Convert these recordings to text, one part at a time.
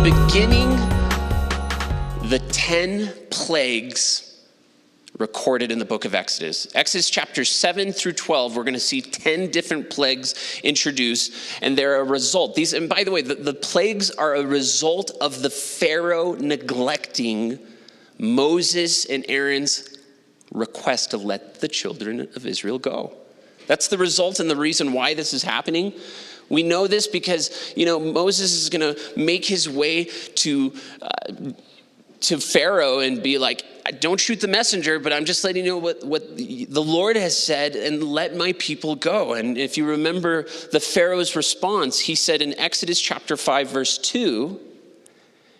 beginning, the 10 plagues recorded in the book of Exodus. Exodus chapters 7 through 12, we're going to see 10 different plagues introduced, and they're a result. And by the way, the plagues are a result of the Pharaoh neglecting Moses and Aaron's request to let the children of Israel go. That's the result and the reason why this is happening. We know this because, Moses is going to make his way to Pharaoh and be like, don't shoot the messenger, but I'm just letting you know what the Lord has said, and let my people go. And if you remember the Pharaoh's response, he said in Exodus chapter 5, verse 2,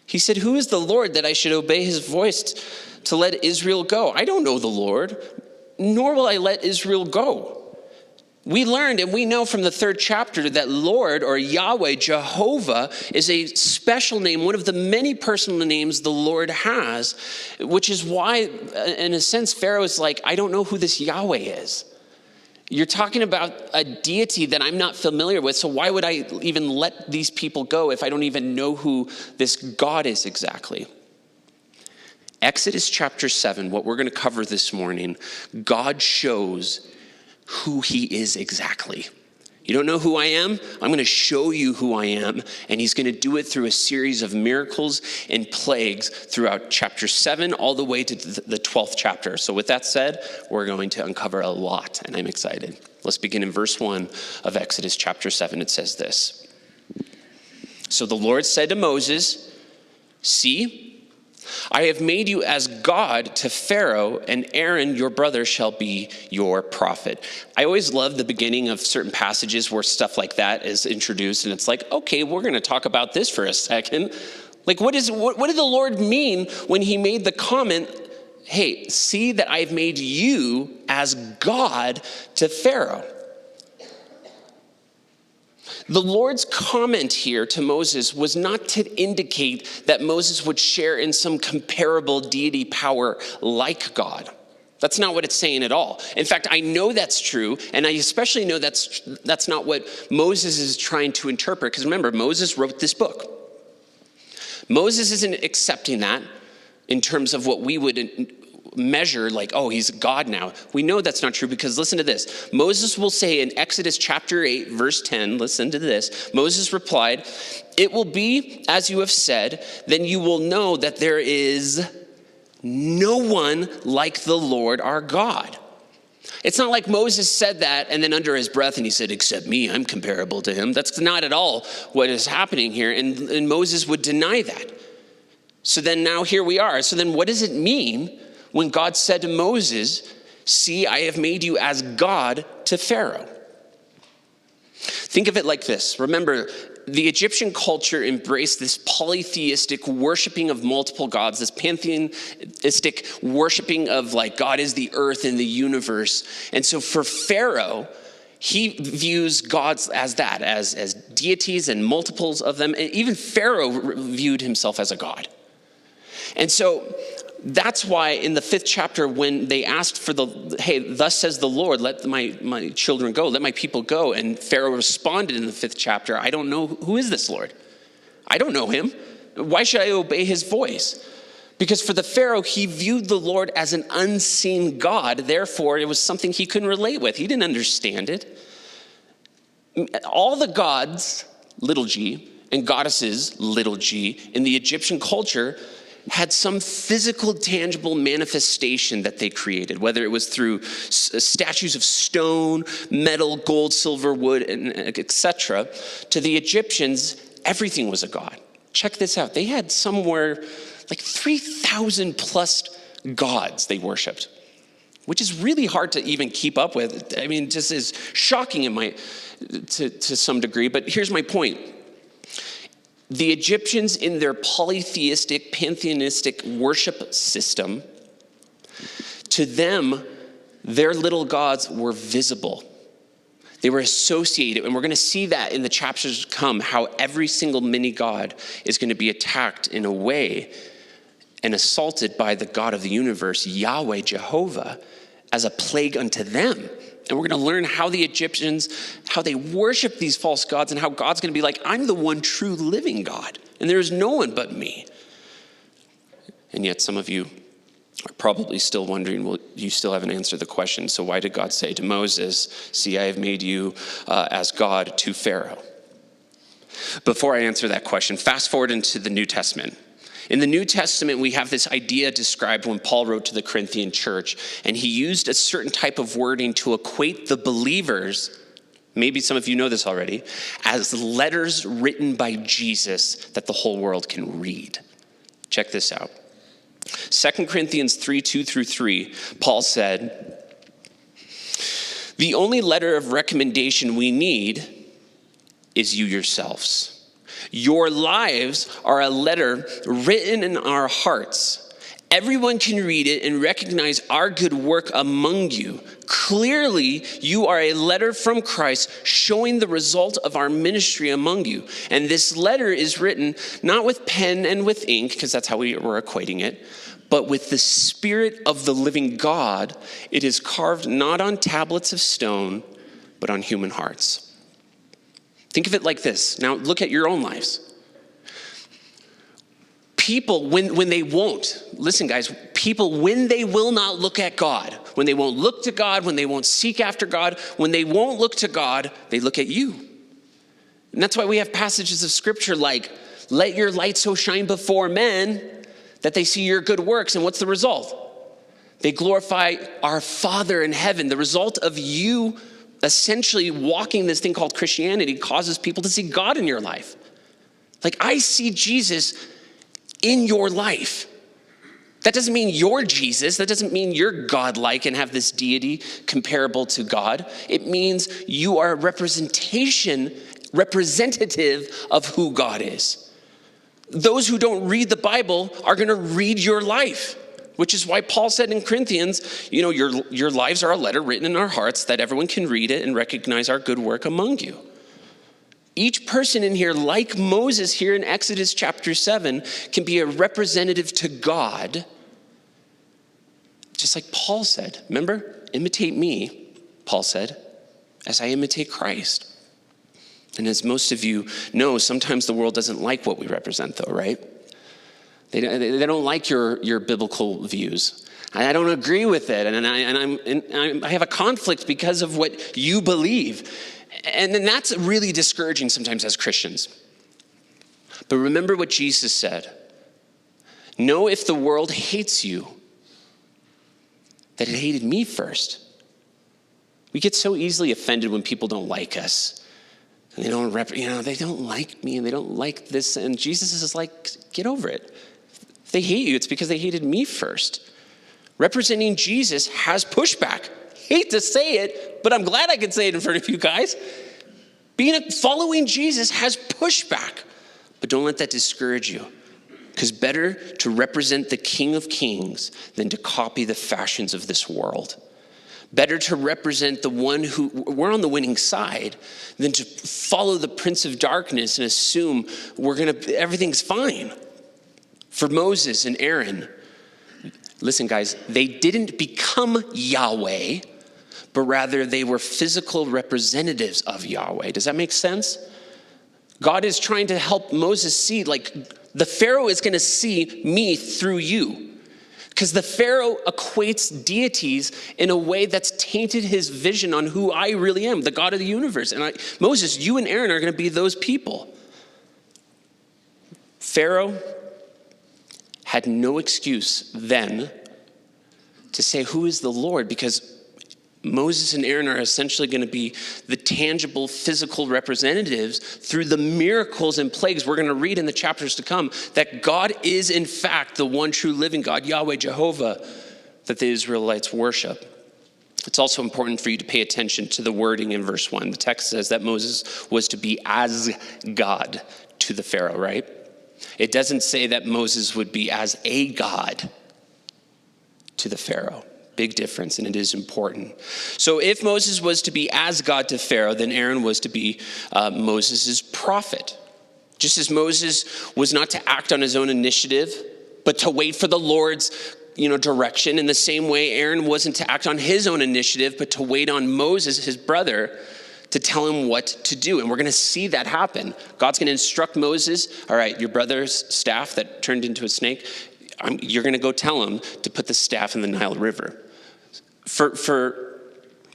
he said, "Who is the Lord that I should obey his voice to let Israel go? I don't know the Lord, nor will I let Israel go." We learned and we know from the 3rd chapter that Lord, or Yahweh, Jehovah, is a special name, one of the many personal names the Lord has, which is why, in a sense, Pharaoh is like, I don't know who this Yahweh is. You're talking about a deity that I'm not familiar with, so why would I even let these people go if I don't even know who this God is exactly? Exodus chapter 7, what we're going to cover this morning, God shows who he is exactly. You don't know who I am? I'm going to show you who I am, and he's going to do it through a series of miracles and plagues throughout chapter 7 all the way to the 12th chapter. So with that said, we're going to uncover a lot, and I'm excited. Let's begin in verse 1 of Exodus chapter 7. It says this. So the Lord said to Moses, "See, I have made you as God to Pharaoh, and Aaron, your brother, shall be your prophet." I always love the beginning of certain passages where stuff like that is introduced, and it's like, okay, we're going to talk about this for a second. Like, what did the Lord mean when he made the comment, hey, see that I've made you as God to Pharaoh? The Lord's comment here to Moses was not to indicate that Moses would share in some comparable deity power like God. That's not what it's saying at all. In fact, I know that's true, and I especially know that's not what Moses is trying to interpret, because remember, Moses wrote this book. Moses isn't accepting that in terms of what we would measure, like, oh, he's God now. We know that's not true, because listen to this. Moses will say in Exodus chapter 8, verse 10, listen to this. Moses replied, "It will be as you have said, then you will know that there is no one like the Lord our God." It's not like Moses said that and then under his breath and he said, "Except me, I'm comparable to him." That's not at all what is happening here, and Moses would deny that. So then now here we are. So then what does it mean when God said to Moses, "See, I have made you as God to Pharaoh"? Think of it like this. Remember, the Egyptian culture embraced this polytheistic worshiping of multiple gods, this pantheistic worshiping of like God is the earth and the universe. And so for Pharaoh, he views gods as that, as deities and multiples of them. And even Pharaoh viewed himself as a god. And so that's why in the 5th chapter, when they asked for hey, thus says the Lord, let my children go, let my people go. And Pharaoh responded in the 5th chapter, I don't know, who is this Lord? I don't know him. Why should I obey his voice? Because for the Pharaoh, he viewed the Lord as an unseen God. Therefore, it was something he couldn't relate with. He didn't understand it. All the gods, little g, and goddesses, little g, in the Egyptian culture had some physical, tangible manifestation that they created, whether it was through statues of stone, metal, gold, silver, wood, and etc. To the Egyptians, everything was a god. Check this out. They had somewhere like 3,000 plus gods they worshipped, which is really hard to even keep up with. I mean, just is shocking to some degree, but here's my point. The Egyptians, in their polytheistic, pantheistic worship system, to them, their little gods were visible. They were associated, and we're going to see that in the chapters to come, how every single mini god is going to be attacked in a way and assaulted by the God of the universe, Yahweh, Jehovah, as a plague unto them. And we're going to learn how the Egyptians, how they worship these false gods, and how God's going to be like, I'm the one true living God. and there is no one but me. And yet some of you are probably still wondering, well, you still haven't answered the question. So why did God say to Moses, see, I have made you as God to Pharaoh? Before I answer that question, fast forward into the New Testament. In the New Testament, we have this idea described when Paul wrote to the Corinthian church, and he used a certain type of wording to equate the believers, maybe some of you know this already, as letters written by Jesus that the whole world can read. Check this out. 2 Corinthians 3:2-3, Paul said, the only letter of recommendation we need is you yourselves. Your lives are a letter written in our hearts. Everyone can read it and recognize our good work among you. Clearly, you are a letter from Christ showing the result of our ministry among you. And this letter is written not with pen and with ink, because that's how we're equating it, but with the Spirit of the living God. It is carved not on tablets of stone, but on human hearts. Think of it like this. Now look at your own lives. People, when they won't, listen guys, people, when they will not look at God, when they won't look to God, when they won't seek after God, when they won't look to God, they look at you. And that's why we have passages of scripture like, let your light so shine before men that they see your good works. And what's the result? They glorify our Father in heaven. The result of you essentially walking this thing called Christianity causes people to see God in your life. Like, I see Jesus in your life. That doesn't mean you're Jesus. That doesn't mean you're God-like and have this deity comparable to God. It means you are a representative of who God is. Those who don't read the Bible are going to read your life, which is why Paul said in Corinthians, you know, your lives are a letter written in our hearts that everyone can read it and recognize our good work among you. Each person in here, like Moses here in Exodus chapter 7, can be a representative to God. Just like Paul said, remember, imitate me, Paul said, as I imitate Christ. And as most of you know, sometimes the world doesn't like what we represent though, right? They don't like your biblical views. I don't agree with it, and I have a conflict because of what you believe. And then that's really discouraging sometimes as Christians. But remember what Jesus said. Know if the world hates you, that it hated me first. We get so easily offended when people don't like us. And they don't they don't like me and they don't like this. And Jesus is like, get over it. If they hate you, it's because they hated me first. Representing Jesus has pushback. Hate to say it, but I'm glad I can say it in front of you guys. Following Jesus has pushback, but don't let that discourage you. Because better to represent the King of Kings than to copy the fashions of this world. Better to represent the one who, we're on the winning side, than to follow the Prince of Darkness and assume everything's fine. For Moses and Aaron, listen guys, they didn't become Yahweh, but rather they were physical representatives of Yahweh. Does that make sense? God is trying to help Moses see, like, the Pharaoh is going to see me through you. Because the Pharaoh equates deities in a way that's tainted his vision on who I really am, the God of the universe. And Moses, you and Aaron are going to be those people. Pharaoh had no excuse then to say, who is the Lord? Because Moses and Aaron are essentially going to be the tangible physical representatives through the miracles and plagues we're going to read in the chapters to come, that God is in fact the one true living God, Yahweh, Jehovah, that the Israelites worship. It's also important for you to pay attention to the wording in verse 1. The text says that Moses was to be as God to the Pharaoh, right? It doesn't say that Moses would be as a God to the Pharaoh. Big difference, and it is important. So if Moses was to be as God to Pharaoh, then Aaron was to be Moses' prophet. Just as Moses was not to act on his own initiative, but to wait for the Lord's direction. In the same way, Aaron wasn't to act on his own initiative, but to wait on Moses, his brother, to tell him what to do. And we're going to see that happen. God's going to instruct Moses, all right, your brother's staff that turned into a snake, you're going to go tell him to put the staff in the Nile River. For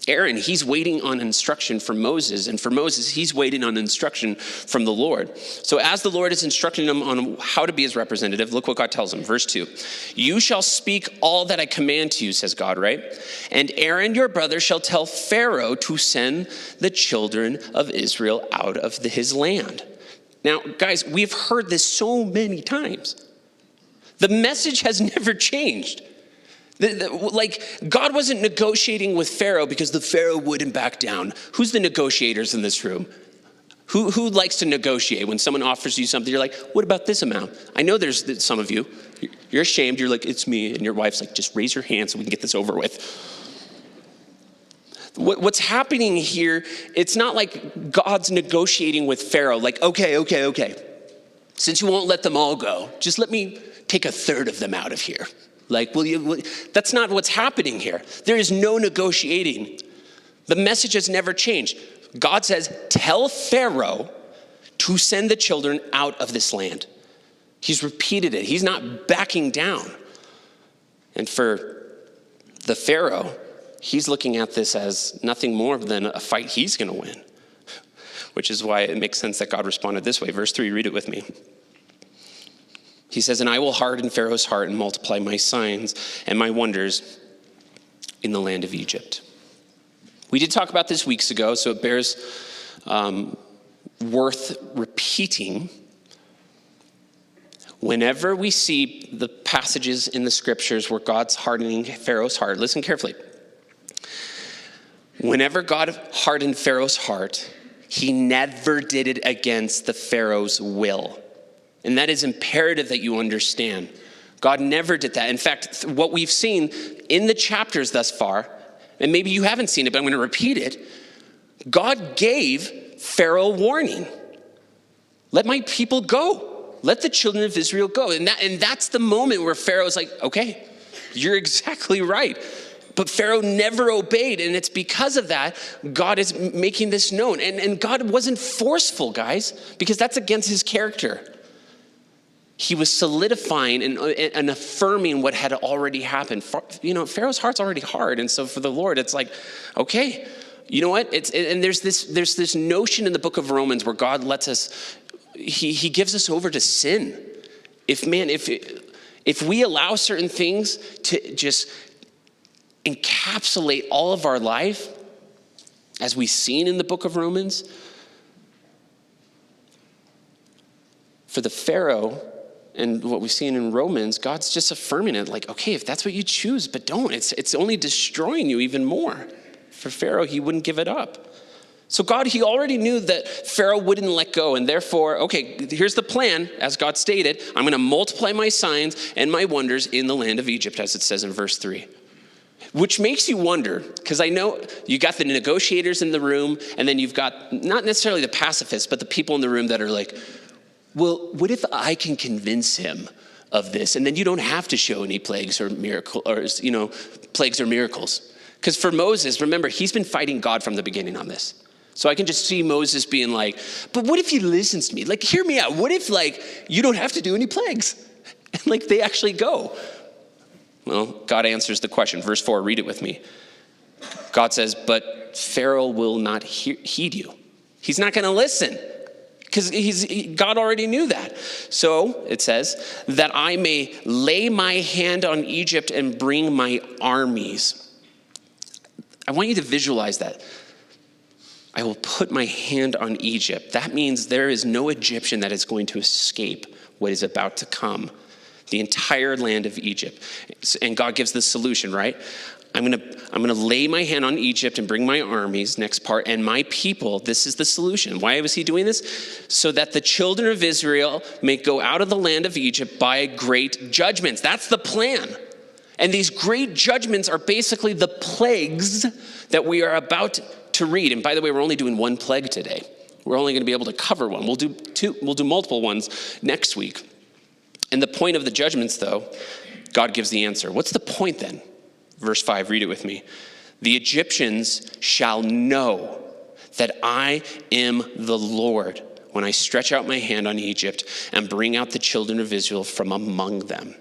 Aaron, he's waiting on instruction from Moses. And for Moses, he's waiting on instruction from the Lord. So as the Lord is instructing him on how to be his representative, look what God tells him. Verse 2, you shall speak all that I command to you, says God, right? And Aaron, your brother, shall tell Pharaoh to send the children of Israel out of his land. Now, guys, we've heard this so many times. The message has never changed. God wasn't negotiating with Pharaoh because the Pharaoh wouldn't back down. Who's the negotiators in this room? Who likes to negotiate? When someone offers you something, you're like, what about this amount? I know there's some of you. You're ashamed. You're like, it's me. And your wife's like, just raise your hand so we can get this over with. What's happening here, it's not like God's negotiating with Pharaoh. Like, okay. Since you won't let them all go, just let me take a third of them out of here. Like, that's not what's happening here. There is no negotiating. The message has never changed. God says, tell Pharaoh to send the children out of this land. He's repeated it. He's not backing down. And for the Pharaoh, he's looking at this as nothing more than a fight he's going to win, which is why it makes sense that God responded this way. Verse 3, read it with me. He says, and I will harden Pharaoh's heart and multiply my signs and my wonders in the land of Egypt. We did talk about this weeks ago, so it bears worth repeating. Whenever we see the passages in the scriptures where God's hardening Pharaoh's heart, listen carefully. Whenever God hardened Pharaoh's heart, he never did it against the Pharaoh's will. And that is imperative that you understand. God never did that. In fact, what we've seen in the chapters thus far, and maybe you haven't seen it, but I'm going to repeat it. God gave Pharaoh warning. Let my people go. Let the children of Israel go. And that's the moment where Pharaoh's like, okay, you're exactly right. But Pharaoh never obeyed, and it's because of that God is making this known. And God wasn't forceful, guys, because that's against his character. He was solidifying and affirming what had already happened. You know, Pharaoh's heart's already hard, and so for the Lord, it's like, okay, you know what? There's this notion in the book of Romans where God lets us, he gives us over to sin. If we allow certain things to just encapsulate all of our life, as we've seen in the book of Romans, for the Pharaoh and what we've seen in Romans, God's just affirming it like, okay, if that's what you choose, but don't. It's only destroying you even more. For Pharaoh, he wouldn't give it up. So God, he already knew that Pharaoh wouldn't let go, and therefore, okay, here's the plan, as God stated, I'm going to multiply my signs and my wonders in the land of Egypt, as it says in verse 3. Which makes you wonder, because I know you got the negotiators in the room, and then you've got not necessarily the pacifists, but the people in the room that are like, well, what if I can convince him of this? And then you don't have to show any plagues or plagues or miracles. Because for Moses, remember, he's been fighting God from the beginning on this. So I can just see Moses being like, but what if he listens to me? Like, hear me out. What if, you don't have to do any plagues? And, they actually go. Well, God answers the question. Verse 4, read it with me. God says, but Pharaoh will not heed you. He's not going to listen. Because God already knew that. So it says, that I may lay my hand on Egypt and bring my armies. I want you to visualize that. I will put my hand on Egypt. That means there is no Egyptian that is going to escape what is about to come. The entire land of Egypt. And God gives the solution, right? I'm gonna lay my hand on Egypt and bring my armies, next part, and my people. This is the solution. Why was he doing this? So that the children of Israel may go out of the land of Egypt by great judgments. That's the plan. And these great judgments are basically the plagues that we are about to read. And by the way, we're only doing one plague today. We're only gonna be able to cover one. We'll do multiple ones next week. And the point of the judgments, though, God gives the answer. What's the point then? Verse 5, read it with me. The Egyptians shall know that I am the Lord when I stretch out my hand on Egypt and bring out the children of Israel from among them.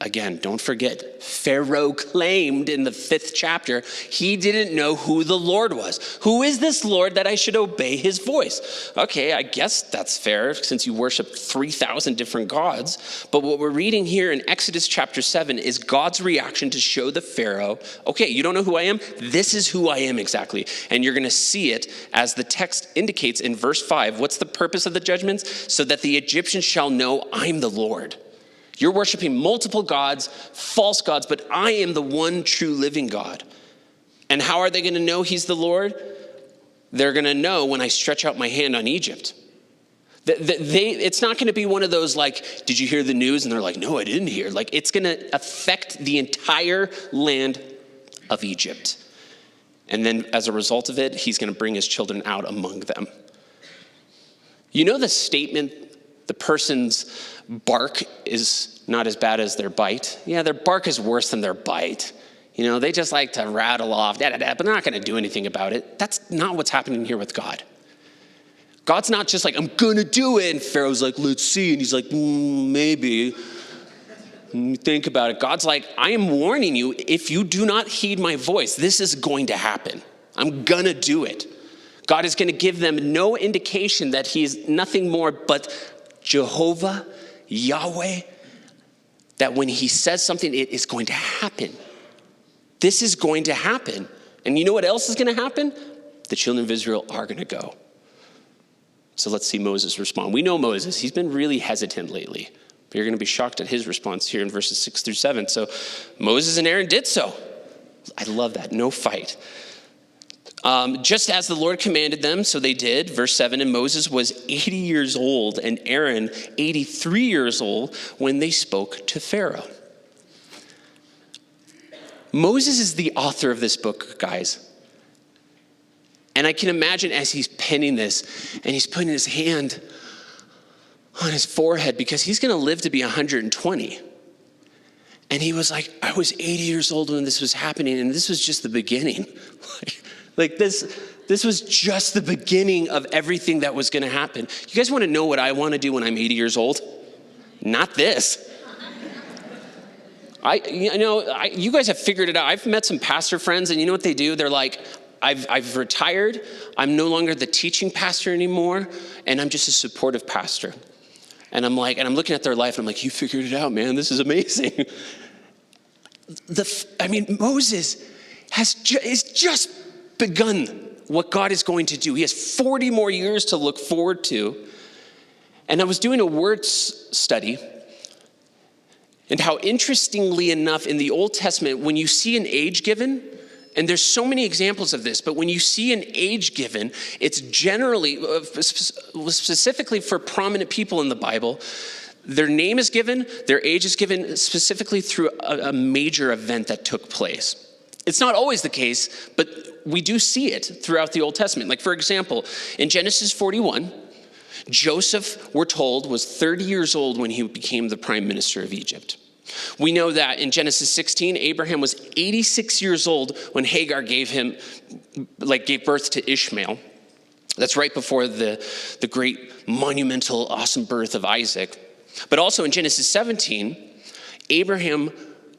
Again, don't forget, Pharaoh claimed in the 5th chapter, he didn't know who the Lord was. Who is this Lord that I should obey his voice? Okay, I guess that's fair since you worship 3,000 different gods. But what we're reading here in Exodus chapter 7 is God's reaction to show the Pharaoh, okay, you don't know who I am? This is who I am exactly. And you're going to see it as the text indicates in verse 5. What's the purpose of the judgments? So that the Egyptians shall know I'm the Lord. You're worshiping multiple gods, false gods, but I am the one true living God. And how are they going to know he's the Lord? They're going to know when I stretch out my hand on Egypt. It's not going to be one of those like, did you hear the news? And they're like, no, I didn't hear. Like, it's going to affect the entire land of Egypt. And then as a result of it, he's going to bring his children out among them. You know the statement, the person's bark is not as bad as their bite? Yeah, their bark is worse than their bite. You know, they just like to rattle off, but they're not going to do anything about it. That's not what's happening here with God. God's not just like, I'm going to do it. And Pharaoh's like, let's see. And he's like, maybe. Think about it. God's like, I am warning you, if you do not heed my voice, this is going to happen. I'm going to do it. God is going to give them no indication that he is nothing more but Jehovah, Yahweh, that when he says something, it is going to happen. This is going to happen. And you know what else is going to happen? The children of Israel are going to go. So let's see Moses respond. We know Moses. He's been really hesitant lately. But you're going to be shocked at his response here in verses 6 through 7. So Moses and Aaron did so. I love that. No fight. Just as the Lord commanded them, so they did. Verse 7, and Moses was 80 years old and Aaron 83 years old when they spoke to Pharaoh. Moses is the author of this book, guys. And I can imagine as he's penning this and he's putting his hand on his forehead because he's going to live to be 120. And he was like, I was 80 years old when this was happening and this was just the beginning. Like this was just the beginning of everything that was going to happen. You guys want to know what I want to do when I'm 80 years old? Not this. You guys have figured it out. I've met some pastor friends, and you know what they do? They're like, I've retired. I'm no longer the teaching pastor anymore, and I'm just a supportive pastor. And I'm looking at their life, and I'm like, you figured it out, man. This is amazing. Moses is just begun what God is going to do. He has 40 more years to look forward to. And I was doing a word study, and how interestingly enough in the Old Testament, when you see an age given, and there's so many examples of this, but when you see an age given, it's generally, specifically for prominent people in the Bible, their name is given, their age is given specifically through a major event that took place. It's not always the case, but we do see it throughout the Old Testament. Like, for example, in Genesis 41, Joseph, we're told, was 30 years old when he became the prime minister of Egypt. We know that in Genesis 16, Abraham was 86 years old when Hagar gave birth to Ishmael. That's right before the great monumental, awesome birth of Isaac. But also in Genesis 17, Abraham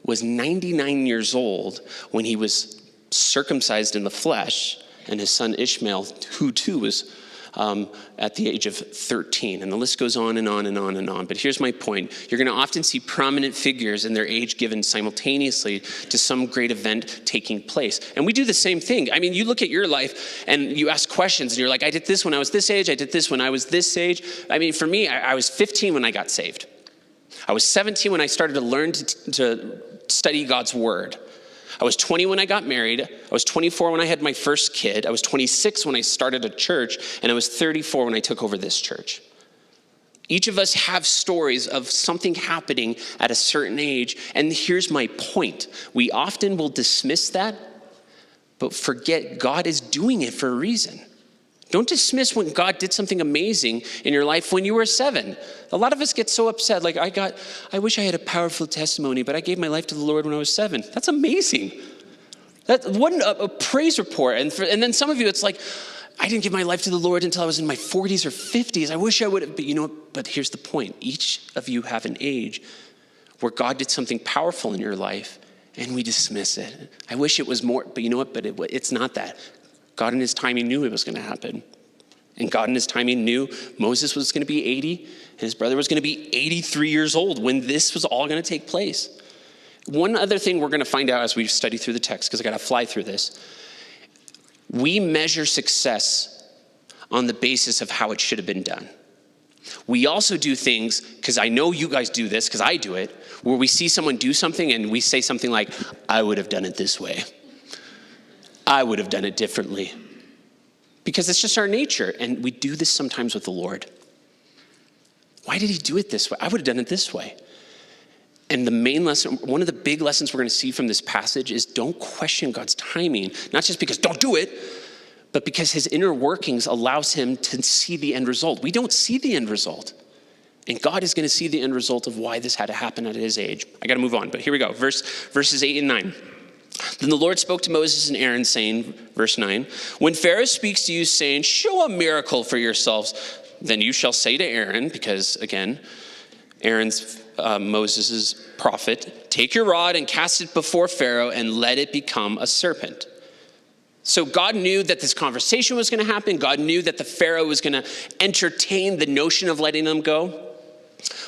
was 99 years old when he was circumcised in the flesh, and his son Ishmael, who too was at the age of 13. And the list goes on and on and on and on. But here's my point. You're going to often see prominent figures and their age given simultaneously to some great event taking place. And we do the same thing. I mean, you look at your life and you ask questions and you're like, I did this when I was this age. I did this when I was this age. I mean, for me, I was 15 when I got saved. I was 17 when I started to learn to study God's word. I was 20 when I got married. I was 24 when I had my first kid. I was 26 when I started a church. And I was 34 when I took over this church. Each of us have stories of something happening at a certain age. And here's my point. We often will dismiss that, but forget God is doing it for a reason. Don't dismiss when God did something amazing in your life when you were 7. A lot of us get so upset, like, I wish I had a powerful testimony, but I gave my life to the Lord when I was 7. That's amazing. That wasn't a praise report. And then some of you, it's like, I didn't give my life to the Lord until I was in my 40s or 50s. I wish I would have, but you know what? But here's the point. Each of you have an age where God did something powerful in your life, and we dismiss it. I wish it was more, but you know what? But it's not that. God in his timing knew it was going to happen. And God in his timing knew Moses was going to be 80, and his brother was going to be 83 years old when this was all going to take place. One other thing we're going to find out as we study through the text, because I got to fly through this. We measure success on the basis of how it should have been done. We also do things, because I know you guys do this, because I do it, where we see someone do something and we say something like, I would have done it this way. I would have done it differently. Because it's just our nature, and we do this sometimes with the Lord. Why did he do it this way? I would have done it this way. And the main lesson, one of the big lessons we're going to see from this passage is don't question God's timing, not just because don't do it, but because his inner workings allows him to see the end result. We don't see the end result. And God is going to see the end result of why this had to happen at his age. I got to move on, but here we go. Verses 8 and 9. Then the Lord spoke to Moses and Aaron, saying, verse 9, when Pharaoh speaks to you, saying, show a miracle for yourselves, then you shall say to Aaron, because again, Aaron's Moses' prophet, take your rod and cast it before Pharaoh and let it become a serpent. So God knew that this conversation was going to happen. God knew that the Pharaoh was going to entertain the notion of letting them go.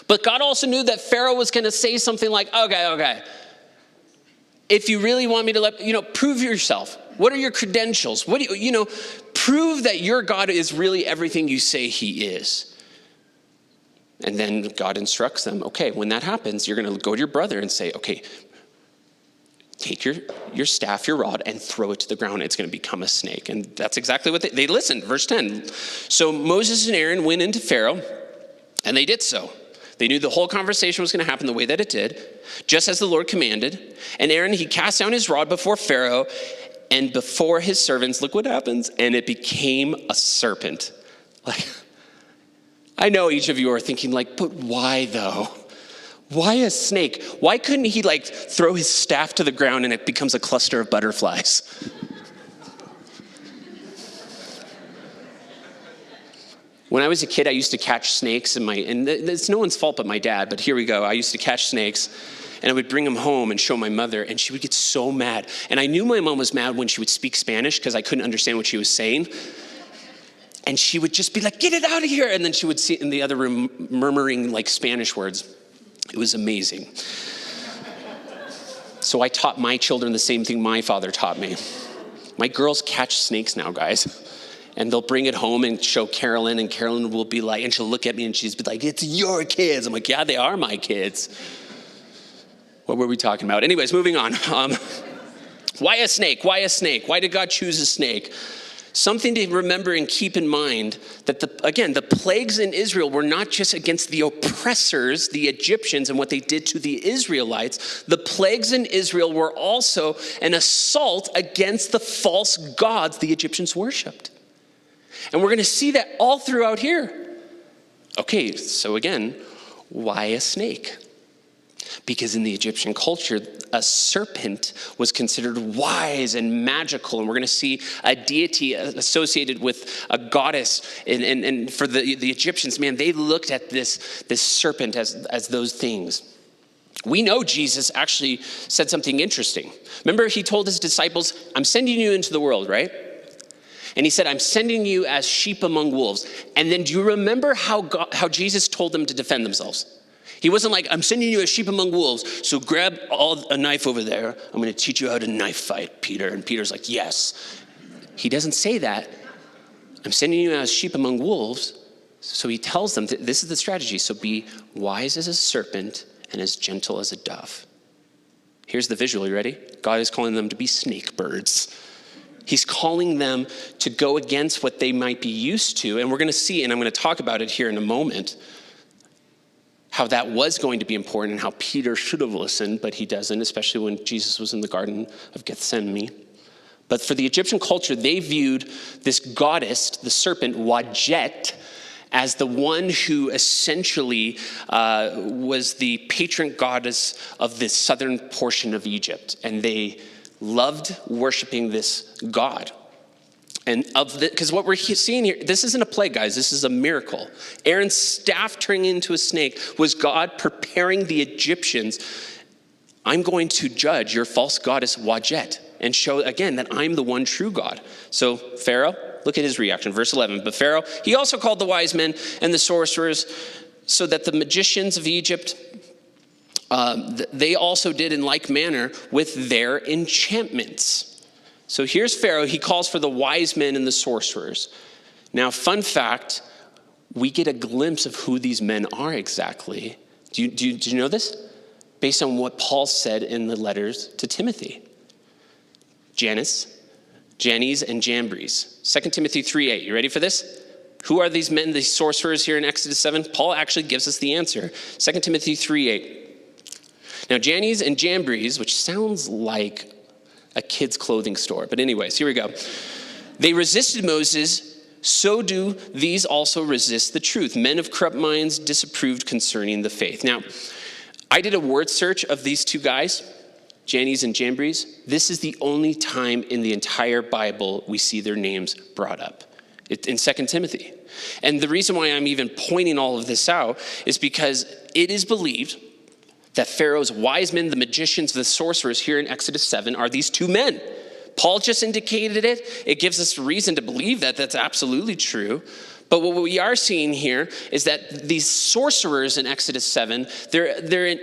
But God also knew that Pharaoh was going to say something like, okay. If you really want me to prove yourself. What are your credentials? What do you prove that your God is really everything you say he is. And then God instructs them, okay, when that happens, you're going to go to your brother and say, okay, take your staff, your rod, and throw it to the ground. It's going to become a snake. And that's exactly what they listened. Verse 10. So Moses and Aaron went into Pharaoh, and they did so. They knew the whole conversation was going to happen the way that it did, just as the Lord commanded. And Aaron, he cast down his rod before Pharaoh and before his servants. Look what happens. And it became a serpent. I know each of you are thinking but why though? Why a snake? Why couldn't he throw his staff to the ground and it becomes a cluster of butterflies? When I was a kid, I used to catch snakes and it's no one's fault but my dad, but here we go. I used to catch snakes and I would bring them home and show my mother, and she would get so mad. And I knew my mom was mad when she would speak Spanish because I couldn't understand what she was saying. And she would just be like, get it out of here. And then she would sit in the other room murmuring Spanish words. It was amazing. So I taught my children the same thing my father taught me. My girls catch snakes now, guys. And they'll bring it home and show Carolyn, and Carolyn will be like, and she'll look at me and she's be like, it's your kids. I'm like, yeah, they are my kids. What were we talking about? Anyways, moving on. Why a snake? Why a snake? Why did God choose a snake? Something to remember and keep in mind that, the plagues in Israel were not just against the oppressors, the Egyptians, and what they did to the Israelites. The plagues in Israel were also an assault against the false gods the Egyptians worshipped. And we're going to see that all throughout here. Okay, so again, why a snake? Because in the Egyptian culture, a serpent was considered wise and magical. And we're going to see a deity associated with a goddess. And for the Egyptians, man, they looked at this serpent as those things. We know Jesus actually said something interesting. Remember, he told his disciples, I'm sending you into the world, right? And he said, I'm sending you as sheep among wolves. And then do you remember how Jesus told them to defend themselves? He wasn't like, I'm sending you as sheep among wolves, so grab a knife over there. I'm going to teach you how to knife fight, Peter. And Peter's like, yes. He doesn't say that. I'm sending you as sheep among wolves. So he tells them, this is the strategy. So be wise as a serpent and as gentle as a dove. Here's the visual. You ready? God is calling them to be snake birds. He's calling them to go against what they might be used to. And we're going to see, and I'm going to talk about it here in a moment, how that was going to be important and how Peter should have listened, but he doesn't, especially when Jesus was in the Garden of Gethsemane. But for the Egyptian culture, they viewed this goddess, the serpent, Wadjet, as the one who essentially was the patron goddess of the southern portion of Egypt. And they loved worshiping this God. And because what we're seeing here, this isn't a plague, guys. This is a miracle. Aaron's staff turning into a snake was God preparing the Egyptians. I'm going to judge your false goddess Wajet and show again that I'm the one true God. So Pharaoh, look at his reaction. Verse 11. But Pharaoh, he also called the wise men and the sorcerers so that the magicians of Egypt, they also did in like manner with their enchantments. So here's Pharaoh. He calls for the wise men and the sorcerers. Now, fun fact, we get a glimpse of who these men are exactly. Do you know this? Based on what Paul said in the letters to Timothy. Jannes, and Jambres. 2 Timothy 3:8. You ready for this? Who are these men, these sorcerers here in Exodus 7? Paul actually gives us the answer. 2 Timothy 3:8. Now, Jannes and Jambres, which sounds like a kid's clothing store. But anyways, here we go. They resisted Moses, so do these also resist the truth. Men of corrupt minds disapproved concerning the faith. Now, I did a word search of these two guys, Jannes and Jambres. This is the only time in the entire Bible we see their names brought up. In 2 Timothy. And the reason why I'm even pointing all of this out is because it is believed that Pharaoh's wise men, the magicians, the sorcerers here in Exodus 7 are these two men. Paul just indicated it. It gives us reason to believe that that's absolutely true. But what we are seeing here is that these sorcerers in Exodus 7, they're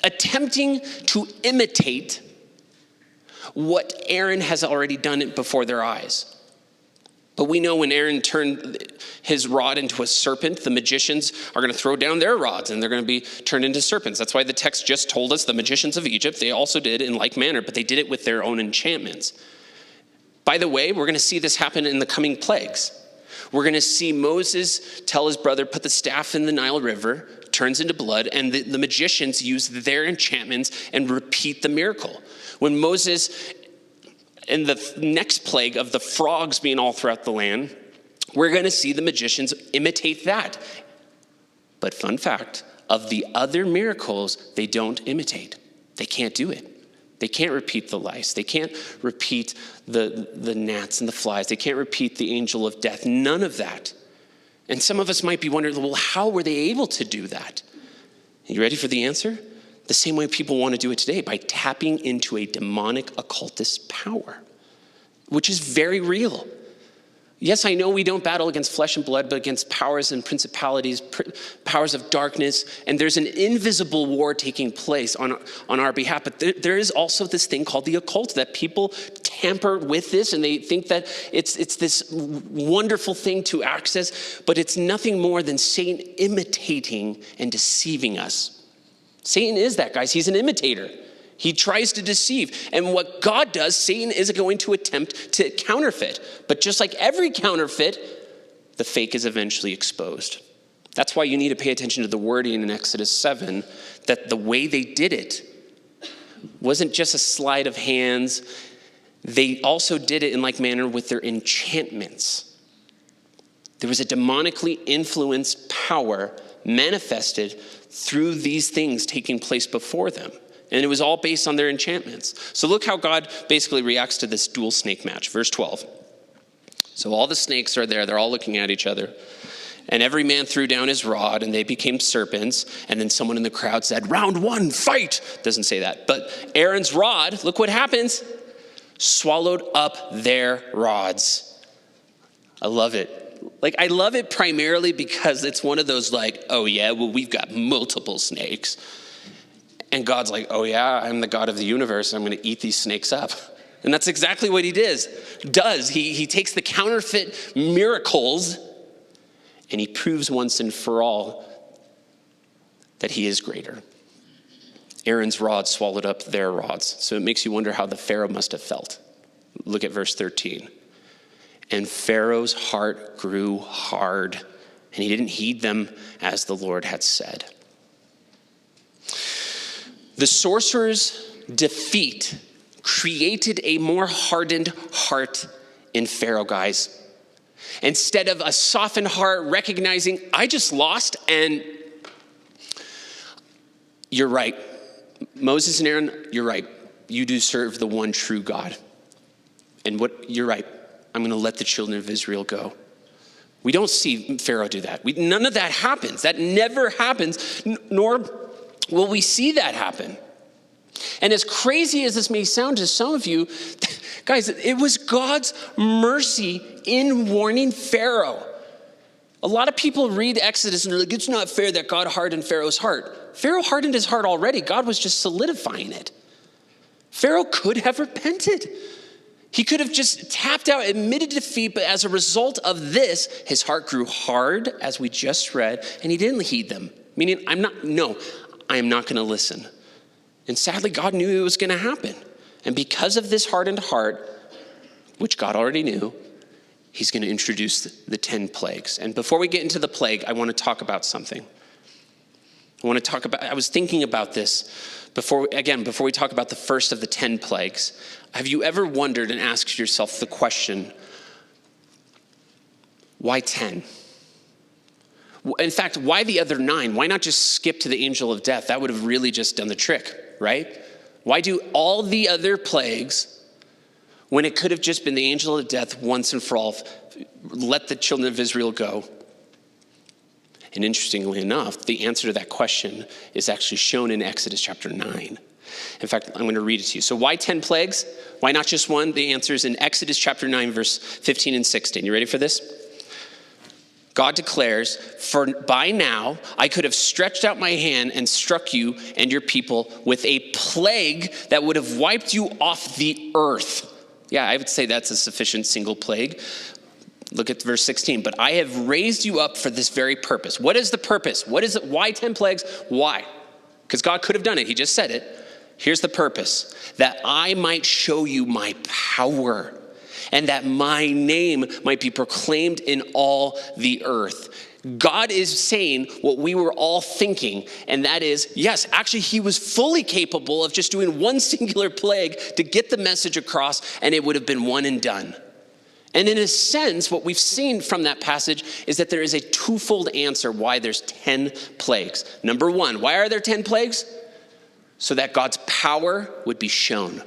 attempting to imitate what Aaron has already done it before their eyes. But we know when Aaron turned his rod into a serpent, the magicians are going to throw down their rods and they're going to be turned into serpents. That's why the text just told us the magicians of Egypt, they also did in like manner, but they did it with their own enchantments. By the way, we're going to see this happen in the coming plagues. We're going to see Moses tell his brother, put the staff in the Nile River, turns into blood, and the magicians use their enchantments and repeat the miracle. When Moses, in the next plague of the frogs being all throughout the land, we're going to see the magicians imitate that. But fun fact, of the other miracles, they don't imitate. They can't do it. They can't repeat the lice. They can't repeat the gnats and the flies. They can't repeat the angel of death. None of that. And some of us might be wondering, well, how were they able to do that? Are you ready for the answer? The same way people want to do it today, by tapping into a demonic occultist power, which is very real. Yes, I know we don't battle against flesh and blood, but against powers and principalities, powers of darkness, and there's an invisible war taking place on our behalf. But there is also this thing called the occult, that people tamper with this, and they think that it's this wonderful thing to access, but it's nothing more than Satan imitating and deceiving us. Satan is that, guys. He's an imitator. He tries to deceive. And what God does, Satan is going to attempt to counterfeit. But just like every counterfeit, the fake is eventually exposed. That's why you need to pay attention to the wording in Exodus 7, that the way they did it wasn't just a sleight of hands. They also did it in like manner with their enchantments. There was a demonically influenced power manifested through these things taking place before them. And it was all based on their enchantments. So look how God basically reacts to this dual snake match. Verse 12. So all the snakes are there. They're all looking at each other. And every man threw down his rod, and they became serpents. And then someone in the crowd said, "Round one, fight." Doesn't say that. But Aaron's rod, look what happens, swallowed up their rods. I love it. I love it primarily because it's one of those oh yeah, well, we've got multiple snakes. And God's like, oh yeah, I'm the God of the universe. I'm going to eat these snakes up. And that's exactly what he does. He takes the counterfeit miracles and he proves once and for all that he is greater. Aaron's rod swallowed up their rods. So it makes you wonder how the Pharaoh must have felt. Look at verse 13. And Pharaoh's heart grew hard, and he didn't heed them as the Lord had said. The sorcerer's defeat created a more hardened heart in Pharaoh, guys. Instead of a softened heart recognizing, I just lost, and you're right. Moses and Aaron, you're right. you do serve the one true God. And you're right, I'm going to let the children of Israel go. We don't see Pharaoh do that. None of that happens. That never happens, nor will we see that happen. And as crazy as this may sound to some of you, guys, it was God's mercy in warning Pharaoh. A lot of people read Exodus and they're like, it's not fair that God hardened Pharaoh's heart. Pharaoh hardened his heart already. God was just solidifying it. Pharaoh could have repented. He could have just tapped out, admitted defeat, but as a result of this, his heart grew hard, as we just read, and he didn't heed them. Meaning, I am not going to listen. And sadly, God knew it was going to happen. And because of this hardened heart, which God already knew, he's going to introduce the 10 plagues. And before we get into the plague, I want to talk about something. I was thinking about this before we talk about the first of the 10 plagues. Have you ever wondered and asked yourself the question, why 10? In fact, why the other 9? Why not just skip to the angel of death? That would have really just done the trick, right? Why do all the other plagues when it could have just been the angel of death once and for all? Let the children of Israel go. And interestingly enough, the answer to that question is actually shown in Exodus chapter 9. In fact, I'm going to read it to you. So why 10 plagues? Why not just one? The answer is in Exodus chapter 9, verse 15 and 16. You ready for this? God declares, for by now I could have stretched out my hand and struck you and your people with a plague that would have wiped you off the earth. Yeah, I would say that's a sufficient single plague. Look at verse 16. But I have raised you up for this very purpose. What is the purpose? What is it? Why 10 plagues? Why? Because God could have done it. He just said it. Here's the purpose. That I might show you my power and that my name might be proclaimed in all the earth. God is saying what we were all thinking, and that is, yes, actually he was fully capable of just doing one singular plague to get the message across, and it would have been one and done. And in a sense, what we've seen from that passage is that there is a twofold answer why there's 10 plagues. Number one, why are there 10 plagues? So that God's power would be shown.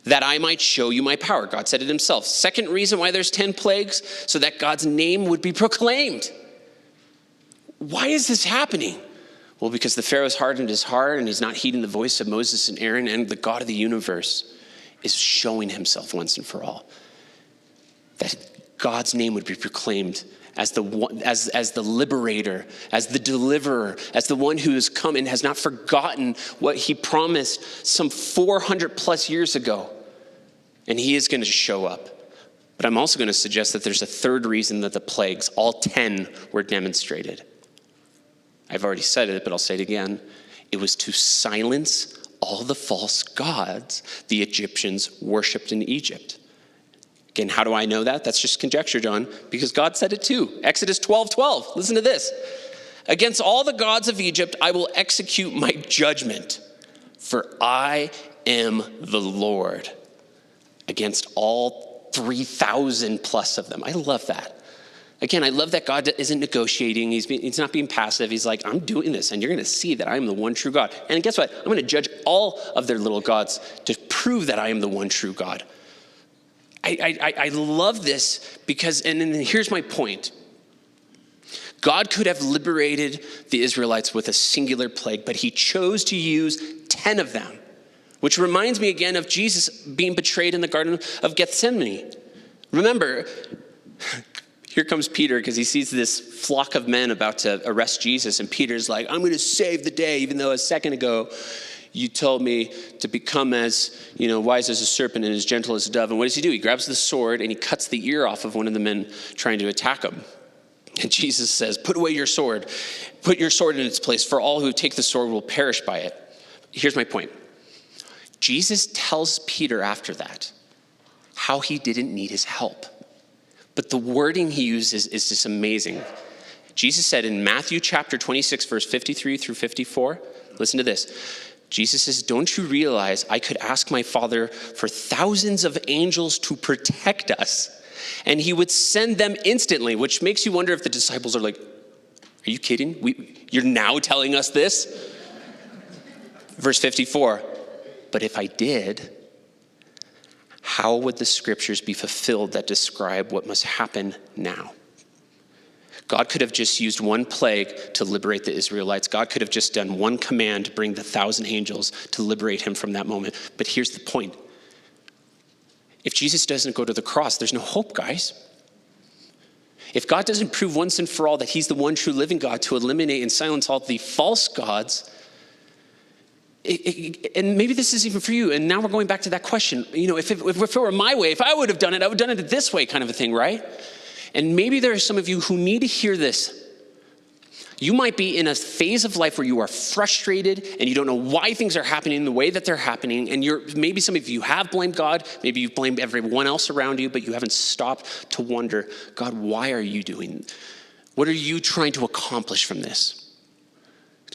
That I might show you my power. God said it himself. Second reason why there's 10 plagues, so that God's name would be proclaimed. Why is this happening? Well, because the Pharaoh's hardened his heart and he's not heeding the voice of Moses and Aaron, and the God of the universe is showing himself once and for all. That God's name would be proclaimed as the one, as the liberator, as the deliverer, as the one who has come and has not forgotten what he promised some 400 plus years ago. And he is going to show up. But I'm also going to suggest that there's a third reason that the plagues, all 10, were demonstrated. I've already said it, but I'll say it again. It was to silence all the false gods the Egyptians worshipped in Egypt. Again, how do I know that? That's just conjecture, John, because God said it too. Exodus 12:12. Listen to this. Against all the gods of Egypt, I will execute my judgment, for I am the Lord. Against all 3,000 plus of them. I love that. Again, I love that God isn't negotiating. He's not being passive. He's like, I'm doing this, and you're going to see that I am the one true God. And guess what? I'm going to judge all of their little gods to prove that I am the one true God. I love this because, and here's my point. God could have liberated the Israelites with a singular plague, but he chose to use 10 of them, which reminds me again of Jesus being betrayed in the Garden of Gethsemane. Remember, here comes Peter because he sees this flock of men about to arrest Jesus, and Peter's like, I'm going to save the day, even though a second ago you told me to become as, wise as a serpent and as gentle as a dove. And what does he do? He grabs the sword and he cuts the ear off of one of the men trying to attack him. And Jesus says, put away your sword. Put your sword in its place, for all who take the sword will perish by it. Here's my point. Jesus tells Peter after that how he didn't need his help. But the wording he uses is just amazing. Jesus said in Matthew chapter 26, verse 53 through 54, listen to this. Jesus says, don't you realize I could ask my Father for thousands of angels to protect us, and he would send them instantly, which makes you wonder if the disciples are like, are you kidding? You're now telling us this? Verse 54, But if I did, how would the scriptures be fulfilled that describe what must happen now? God could have just used one plague to liberate the Israelites. God could have just done one command to bring the 1,000 angels to liberate him from that moment. But here's the point. If Jesus doesn't go to the cross, there's no hope, guys. If God doesn't prove once and for all that he's the one true living God to eliminate and silence all the false gods, and maybe this is even for you, and now we're going back to that question. If it were my way, if I would have done it, I would have done it this way kind of a thing, right? And maybe there are some of you who need to hear this. You might be in a phase of life where you are frustrated and you don't know why things are happening the way that they're happening. And maybe some of you have blamed God. Maybe you've blamed everyone else around you, but you haven't stopped to wonder, God, why are you doing? What are you trying to accomplish from this?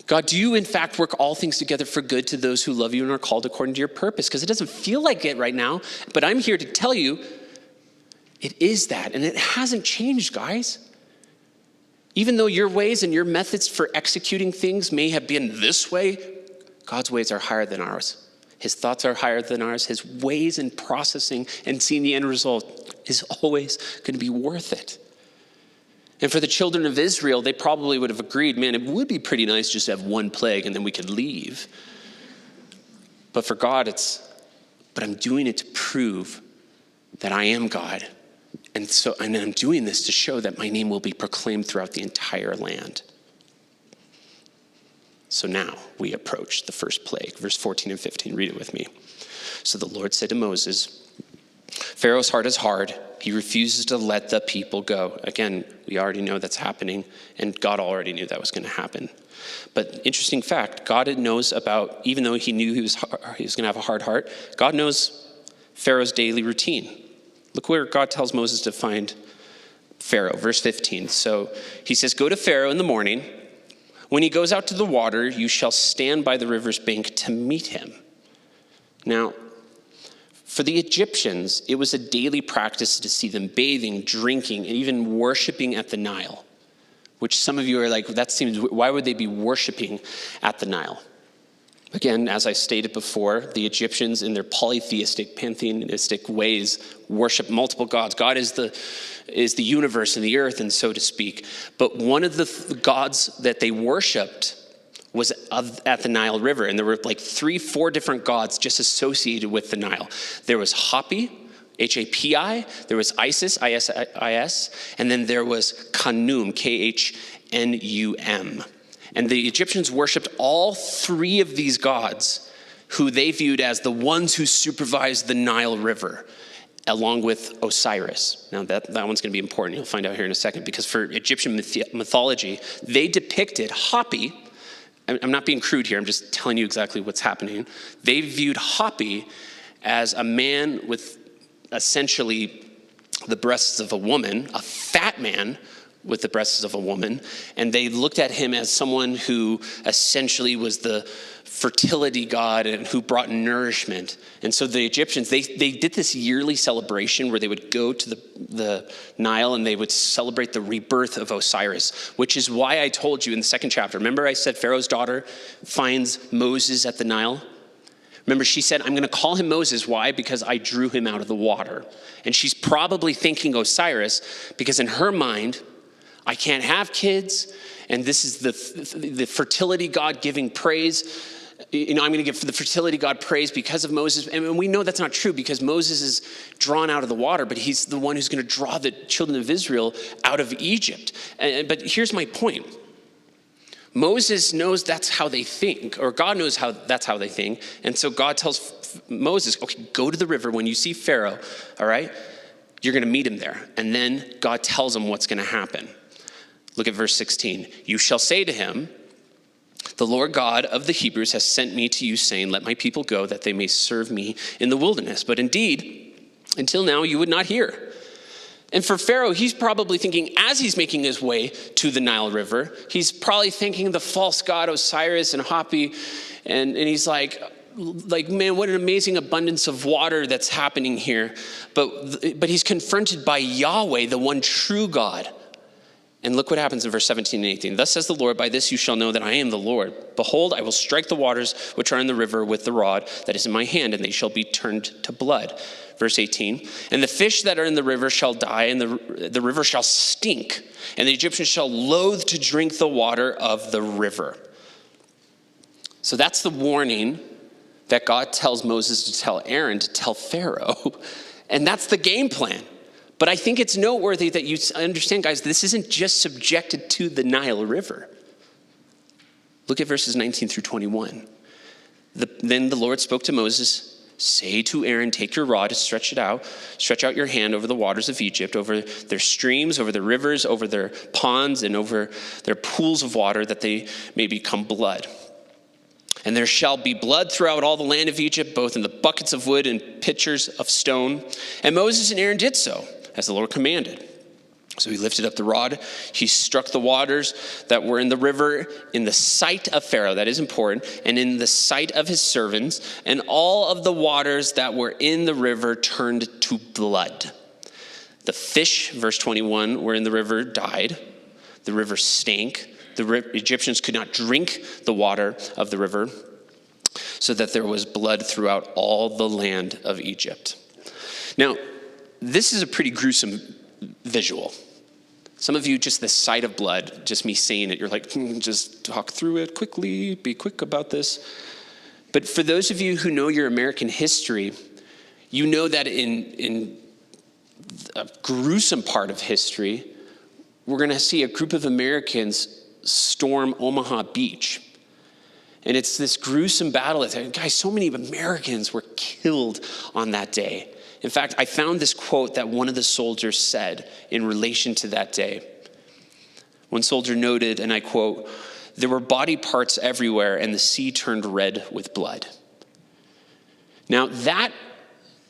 God, do you in fact work all things together for good to those who love you and are called according to your purpose? Because it doesn't feel like it right now, but I'm here to tell you it is that, and it hasn't changed, guys. Even though your ways and your methods for executing things may have been this way, God's ways are higher than ours. His thoughts are higher than ours. His ways in processing and seeing the end result is always going to be worth it. And for the children of Israel, they probably would have agreed, man, it would be pretty nice just to have one plague and then we could leave. But for God, but I'm doing it to prove that I am God. And I'm doing this to show that my name will be proclaimed throughout the entire land. So now we approach the first plague, verse 14 and 15. Read it with me. So the Lord said to Moses, Pharaoh's heart is hard. He refuses to let the people go. Again, we already know that's happening, and God already knew that was going to happen. But interesting fact, God knows about, even though he knew he was going to have a hard heart, God knows Pharaoh's daily routine. Look where God tells Moses to find Pharaoh, verse 15. So he says, go to Pharaoh in the morning. When he goes out to the water, you shall stand by the river's bank to meet him. Now, for the Egyptians, it was a daily practice to see them bathing, drinking, and even worshiping at the Nile, which some of you are like, why would they be worshiping at the Nile? Again, as I stated before, the Egyptians in their polytheistic, pantheistic ways worship multiple gods. God is the universe and the earth, and so to speak. But one of the gods that they worshipped was at the Nile River, and there were like 3-4 different gods just associated with the Nile. There was Hapi, H-A-P-I, there was Isis, I-S-I-S, and then there was Khnum, K-H-N-U-M. And the Egyptians worshipped all 3 of these gods, who they viewed as the ones who supervised the Nile River, along with Osiris. Now that one's going to be important. You'll find out here in a second, because for Egyptian mythology, they depicted Hapi. I'm not being crude here. I'm just telling you exactly what's happening. They viewed Hapi as a man with essentially the breasts of a woman, a fat man with the breasts of a woman, and they looked at him as someone who essentially was the fertility god and who brought nourishment. And so the Egyptians, they did this yearly celebration where they would go to the Nile and they would celebrate the rebirth of Osiris, which is why I told you in the second chapter. Remember I said Pharaoh's daughter finds Moses at the Nile? Remember, she said, I'm going to call him Moses. Why? Because I drew him out of the water. And she's probably thinking Osiris because in her mind, I can't have kids, and this is the fertility God giving praise. I'm going to give the fertility God praise because of Moses. And we know that's not true because Moses is drawn out of the water, but he's the one who's going to draw the children of Israel out of Egypt. But here's my point. Moses knows that's how they think, or God knows that's how they think. And so God tells Moses, okay, go to the river when you see Pharaoh, all right? You're going to meet him there. And then God tells him what's going to happen. Look at verse 16. You shall say to him, the Lord God of the Hebrews has sent me to you, saying, let my people go, that they may serve me in the wilderness. But indeed, until now you would not hear. And for Pharaoh, he's probably thinking, as he's making his way to the Nile River, he's probably thinking the false god Osiris and Hapi, and he's like, man, what an amazing abundance of water that's happening here. But he's confronted by Yahweh, the one true God. And look what happens in verse 17 and 18. Thus says the Lord, by this you shall know that I am the Lord. Behold, I will strike the waters which are in the river with the rod that is in my hand, and they shall be turned to blood. Verse 18, and the fish that are in the river shall die, and the river shall stink, and the Egyptians shall loathe to drink the water of the river. So that's the warning that God tells Moses to tell Aaron to tell Pharaoh. And that's the game plan. But I think it's noteworthy that you understand, guys, this isn't just subjected to the Nile River. Look at verses 19 through 21. Then the Lord spoke to Moses, say to Aaron, take your rod, stretch out your hand over the waters of Egypt, over their streams, over their rivers, over their ponds, and over their pools of water, that they may become blood. And there shall be blood throughout all the land of Egypt, both in the buckets of wood and pitchers of stone. And Moses and Aaron did so, as the Lord commanded. So he lifted up the rod. He struck the waters that were in the river in the sight of Pharaoh, that is important, and in the sight of his servants. And all of the waters that were in the river turned to blood. The fish, verse 21, were in the river died. The river stank. The Egyptians could not drink the water of the river, so that there was blood throughout all the land of Egypt. Now, this is a pretty gruesome visual. Some of you, just the sight of blood, just me saying it, you're like, just talk through it quickly, be quick about this. But for those of you who know your American history, you know that in a gruesome part of history, we're going to see a group of Americans storm Omaha Beach. And it's this gruesome battle. Guys, so many Americans were killed on that day. In fact, I found this quote that one of the soldiers said in relation to that day. One soldier noted, and I quote, there were body parts everywhere and the sea turned red with blood. Now that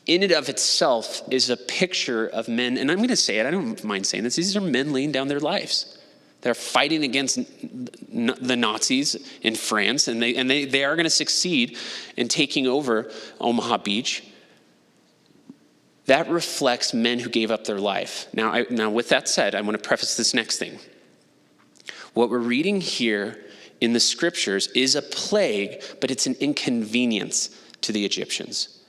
in and of itself is a picture of men, and I'm going to say it, I don't mind saying this, these are men laying down their lives. They're fighting against the Nazis in France, and they are going to succeed in taking over Omaha Beach. That reflects men who gave up their life. Now, with that said, I want to preface this next thing. What we're reading here in the scriptures is a plague, but it's an inconvenience to the Egyptians.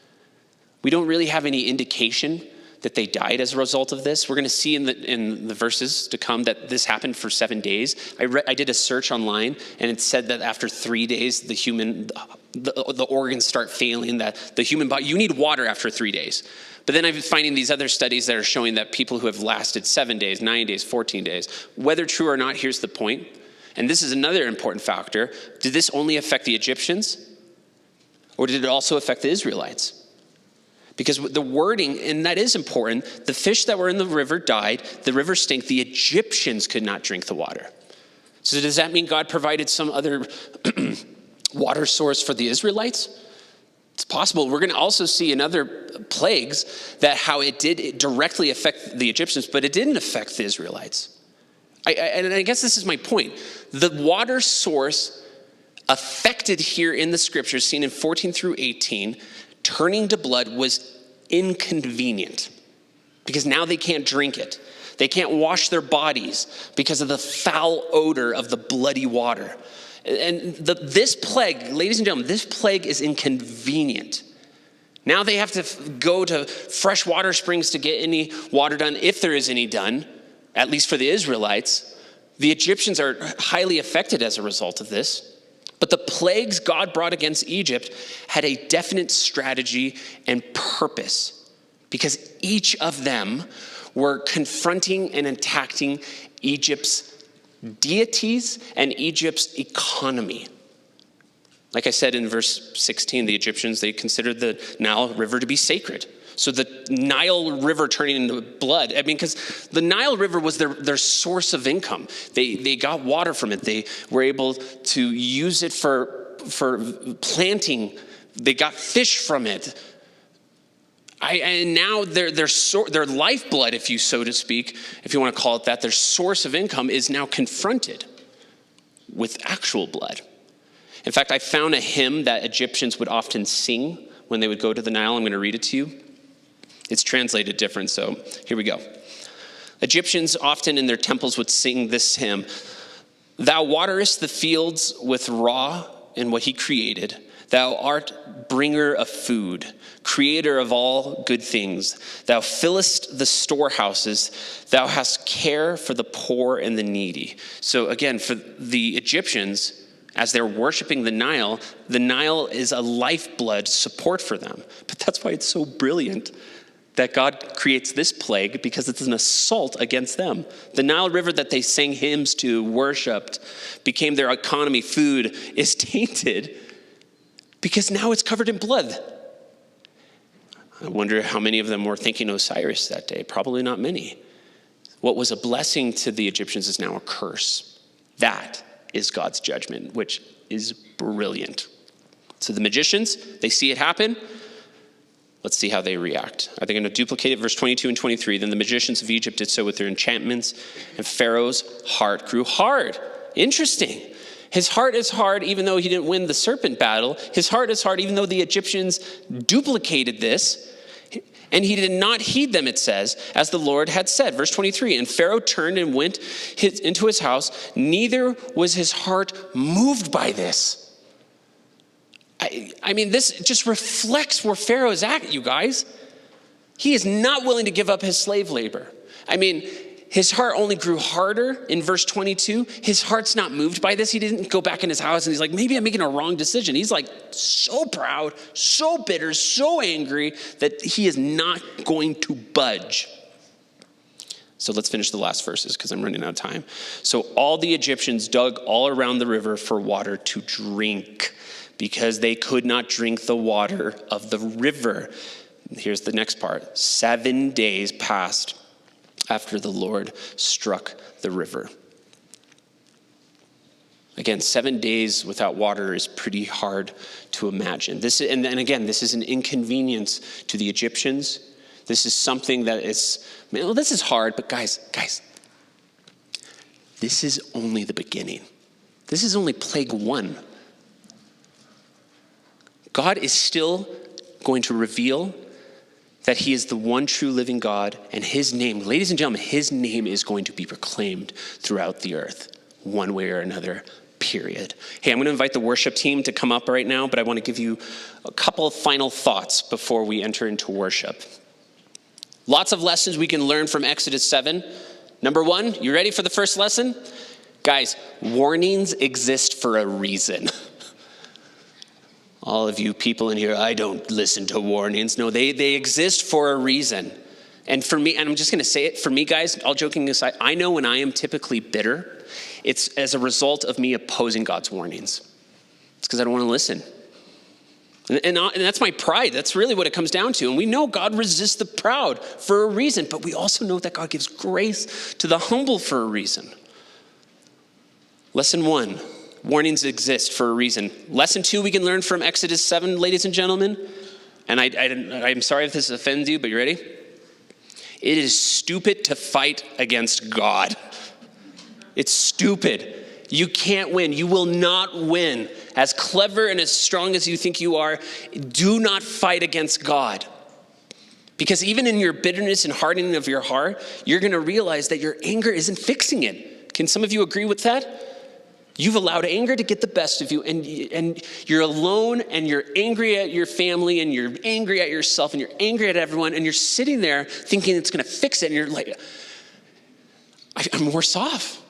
We don't really have any indication that they died as a result of this. We're going to see in the verses to come that this happened for 7 days. I did a search online, and it said that after 3 days, the organs start failing, that the human body, you need water after 3 days. But then I've been finding these other studies that are showing that people who have lasted 7 days, 9 days, 14 days, whether true or not, here's the point. And this is another important factor. Did this only affect the Egyptians? Or did it also affect the Israelites? Because the wording, and that is important, the fish that were in the river died, the river stank, the Egyptians could not drink the water. So does that mean God provided some other water source for the Israelites? It's possible. We're going to also see in other plagues that how it did directly affect the Egyptians, but it didn't affect the Israelites. And I guess this is my point. The water source affected here in the scriptures, seen in 14 through 18, turning to blood, was inconvenient because now they can't drink it. They can't wash their bodies because of the foul odor of the bloody water. And this plague, ladies and gentlemen, this plague is inconvenient. Now they have to go to fresh water springs to get any water done, if there is any done, at least for the Israelites. The Egyptians are highly affected as a result of this. But the plagues God brought against Egypt had a definite strategy and purpose, because each of them were confronting and attacking Egypt's deities and Egypt's economy. Like I said in verse 16, the Egyptians, they considered the Nile River to be sacred. So the Nile River turning into blood, because the Nile River was their source of income. They got water from it. They were able to use it for planting. They got fish from it. And now their lifeblood, if you so to speak, if you want to call it that, their source of income is now confronted with actual blood. In fact, I found a hymn that Egyptians would often sing when they would go to the Nile. I'm going to read it to you. It's translated different, so here we go. Egyptians often in their temples would sing this hymn: "Thou waterest the fields with Ra in what he created. Thou art bringer of food, creator of all good things. Thou fillest the storehouses. Thou hast care for the poor and the needy." So again, for the Egyptians, as they're worshiping the Nile is a lifeblood support for them. But that's why it's so brilliant that God creates this plague, because it's an assault against them. The Nile River that they sang hymns to, worshiped, became their economy, food, is tainted because now it's covered in blood. I wonder how many of them were thinking Osiris that day. Probably not many. What was a blessing to the Egyptians is now a curse. That is God's judgment, which is brilliant. So the magicians, they see it happen. Let's see how they react. Are they going to duplicate it? Verse 22 and 23. Then the magicians of Egypt did so with their enchantments, and Pharaoh's heart grew hard. Interesting. His heart is hard even though he didn't win the serpent battle. His heart is hard even though the Egyptians duplicated this. And he did not heed them, it says, as the Lord had said. Verse 23, and Pharaoh turned and went into his house. Neither was his heart moved by this. I mean, this just reflects where Pharaoh is at, you guys. He is not willing to give up his slave labor. I mean, his heart only grew harder in verse 22. His heart's not moved by this. He didn't go back in his house and he's like, maybe I'm making a wrong decision. He's like so proud, so bitter, so angry that he is not going to budge. So let's finish the last verses because I'm running out of time. So all the Egyptians dug all around the river for water to drink, because they could not drink the water of the river. Here's the next part. 7 days passed after the Lord struck the river. Again, 7 days without water is pretty hard to imagine. And again, this is an inconvenience to the Egyptians. This is something that is, well, this is hard, but guys, this is only the beginning. This is only plague 1. God is still going to reveal that he is the one true living God, and his name, ladies and gentlemen, his name is going to be proclaimed throughout the earth, one way or another, period. Hey, I'm going to invite the worship team to come up right now, but I want to give you a couple of final thoughts before we enter into worship. Lots of lessons we can learn from Exodus 7. Number 1, you ready for the first lesson? Guys, warnings exist for a reason. All of you people in here, I don't listen to warnings. No, they exist for a reason. And for me, and I'm just going to say it, for me, guys, all joking aside, I know when I am typically bitter, it's as a result of me opposing God's warnings. It's because I don't want to listen. And that's my pride. That's really what it comes down to. And we know God resists the proud for a reason, but we also know that God gives grace to the humble for a reason. Lesson 1. Warnings exist for a reason. Lesson 2 we can learn from Exodus 7, ladies and gentlemen. And I'm sorry if this offends you, but you ready? It is stupid to fight against God. It's stupid. You can't win. You will not win. As clever and as strong as you think you are, do not fight against God. Because even in your bitterness and hardening of your heart, you're going to realize that your anger isn't fixing it. Can some of you agree with that? You've allowed anger to get the best of you, and you're alone, and you're angry at your family, and you're angry at yourself, and you're angry at everyone, and you're sitting there thinking it's going to fix it, and you're like, I'm worse off.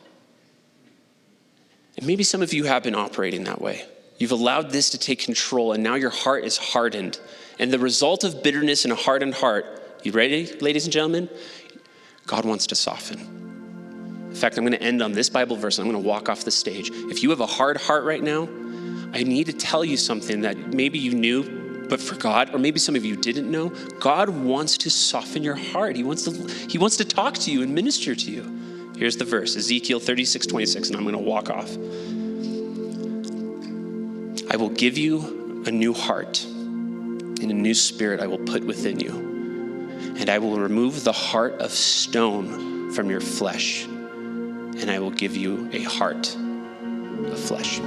And maybe some of you have been operating that way. You've allowed this to take control, and now your heart is hardened. And the result of bitterness and a hardened heart, you ready, ladies and gentlemen? God wants to soften. In fact, I'm going to end on this Bible verse, and I'm going to walk off the stage. If you have a hard heart right now, I need to tell you something that maybe you knew but forgot, or maybe some of you didn't know. God wants to soften your heart. He wants to talk to you and minister to you. Here's the verse, Ezekiel 36:26, and I'm going to walk off. I will give you a new heart, and a new spirit I will put within you. And I will remove the heart of stone from your flesh, and I will give you a heart of flesh.